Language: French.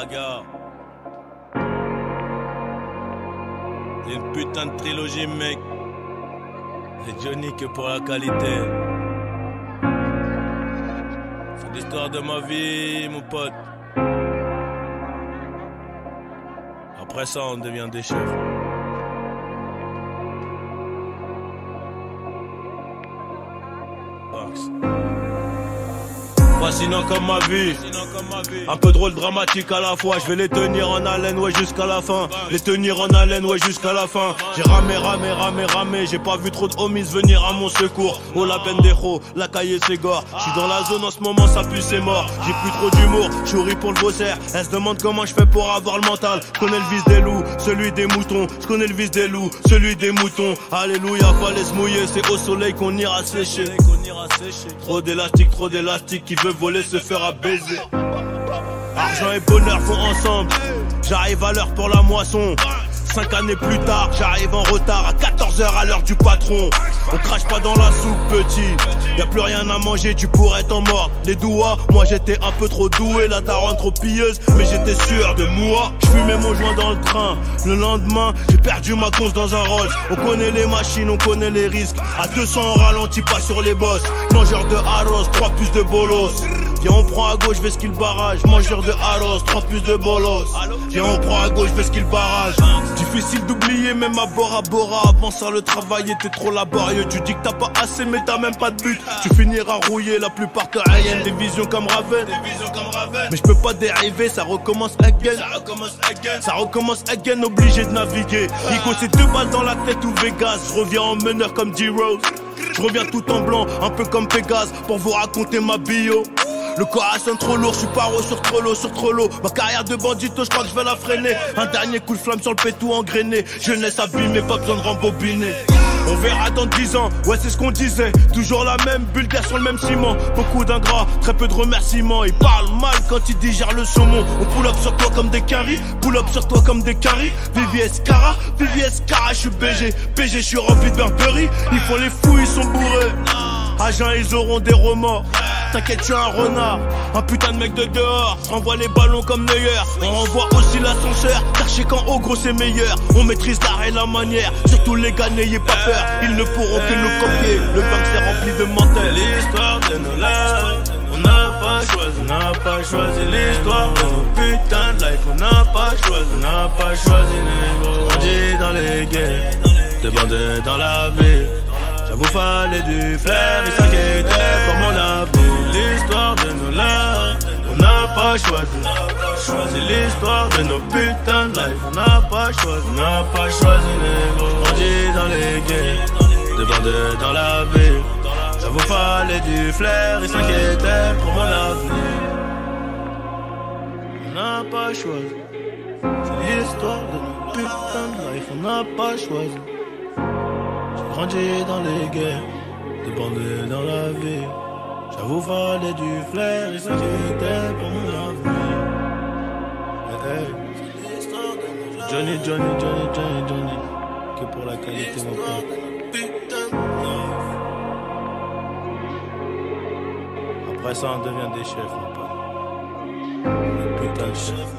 gars. C'est une putain de trilogie, mec. C'est Johnny que pour la qualité. C'est l'histoire de ma vie, mon pote. Après ça, on devient des chefs. Fascinant comme ma vie, un peu drôle, dramatique à la fois. Je vais les tenir en haleine, ouais, jusqu'à la fin. Les tenir en haleine, ouais, jusqu'à la fin. J'ai ramé, j'ai pas vu trop de homies venir à mon secours. Oh la Pendejo, la cahier c'est gore. J'suis dans la zone en ce moment, ça pue, c'est mort. J'ai plus trop d'humour, j'souris pour le bosser. Elle se demande comment je fais pour avoir le mental. J'connais le vice des loups, celui des moutons. J'connais le vice des loups, celui des moutons. Alléluia, fallait se mouiller, c'est au soleil qu'on ira sécher. Trop d'élastique qui veut voler se fera baiser. Argent et bonheur vont ensemble. J'arrive à l'heure pour la moisson. 5 années plus tard, j'arrive en retard à 14h à l'heure du patron. On crache pas dans la soupe, petit. Y'a plus rien à manger, tu pourrais t'en mordre. Les doigts, moi j'étais un peu trop doué. La daronne trop pilleuse, mais j'étais sûr de moi. J'fumais mon joint dans le train. Le lendemain, j'ai perdu ma conce dans un Rolls. On connaît les machines, on connaît les risques. À 200 on ralentit pas sur les bosses. Mangeur de arroz, 3 plus de bolos. Viens on prend à gauche, vais skill barrage. Mangeur de arroz, 3 plus de bolos. Viens on prend à gauche, vais skill barrage. Difficile d'oublier même à Bora Bora. Avant ça le travail était trop laborieux. Tu dis que t'as pas assez mais t'as même pas de but. Tu finiras rouillé, la plupart te haïennent. Des visions comme Raven. Mais je peux pas dériver, ça recommence again. Ça recommence again, obligé de naviguer. Nico c'est 2 balles dans la tête ou Vegas. Je reviens en meneur comme D-Rose. Je reviens tout en blanc, un peu comme Pégase. Pour vous raconter ma bio. Le corps sonne trop lourd, je suis paro sur trop l'eau. Ma carrière de bandito, je crois que je vais la freiner. Un dernier coup de flamme sur le pétou engrainé. Jeunesse abîmée, pas besoin de rembobiner. On verra dans 10 ans, ouais c'est ce qu'on disait. Toujours la même vulgaire sur le même ciment. Beaucoup d'ingrats, très peu de remerciements. Ils parlent mal quand ils digèrent le saumon. On pull up sur toi comme des caries, pull up sur toi comme des caries. VVS Cara, je suis BG. PG, je suis rempli de Burberry. Ils font les fous, ils sont bourrés. Agents, ils auront des remords. T'inquiète, tu es un renard, un putain de mec de dehors. Renvoie les ballons comme Neuer. On renvoie aussi l'ascenseur, car chez quand au gros c'est meilleur. On maîtrise l'art et la manière. Surtout les gars, n'ayez pas peur. Ils ne pourront que nous copier. Le banc c'est rempli de menteurs. L'histoire de nos lives. On n'a pas choisi l'histoire de nos putains de life. On n'a pas choisi négro. Grandi dans les guerres, de bandés dans la ville. J'avoue fallait du flair, ils s'inquiétaient pour mon avenir. L'histoire de nos larmes, on n'a pas choisi l'histoire de nos putains de life. On n'a pas choisi négro. Grandi dans les guerres, de bandés dans la ville. J'avoue fallait du flair, ils s'inquiétaient pour mon avenir. On n'a pas choisi, c'est l'histoire de nos putains de life. On n'a pas choisi. Grandi dans les guerres, débandé dans la vie. J'avoue fallait du flair, ils s'inquiétaient pour mon avenir. Johnny, que pour la qualité mon pote. Après ça, on devient des chefs, mon pote. Putain de chef.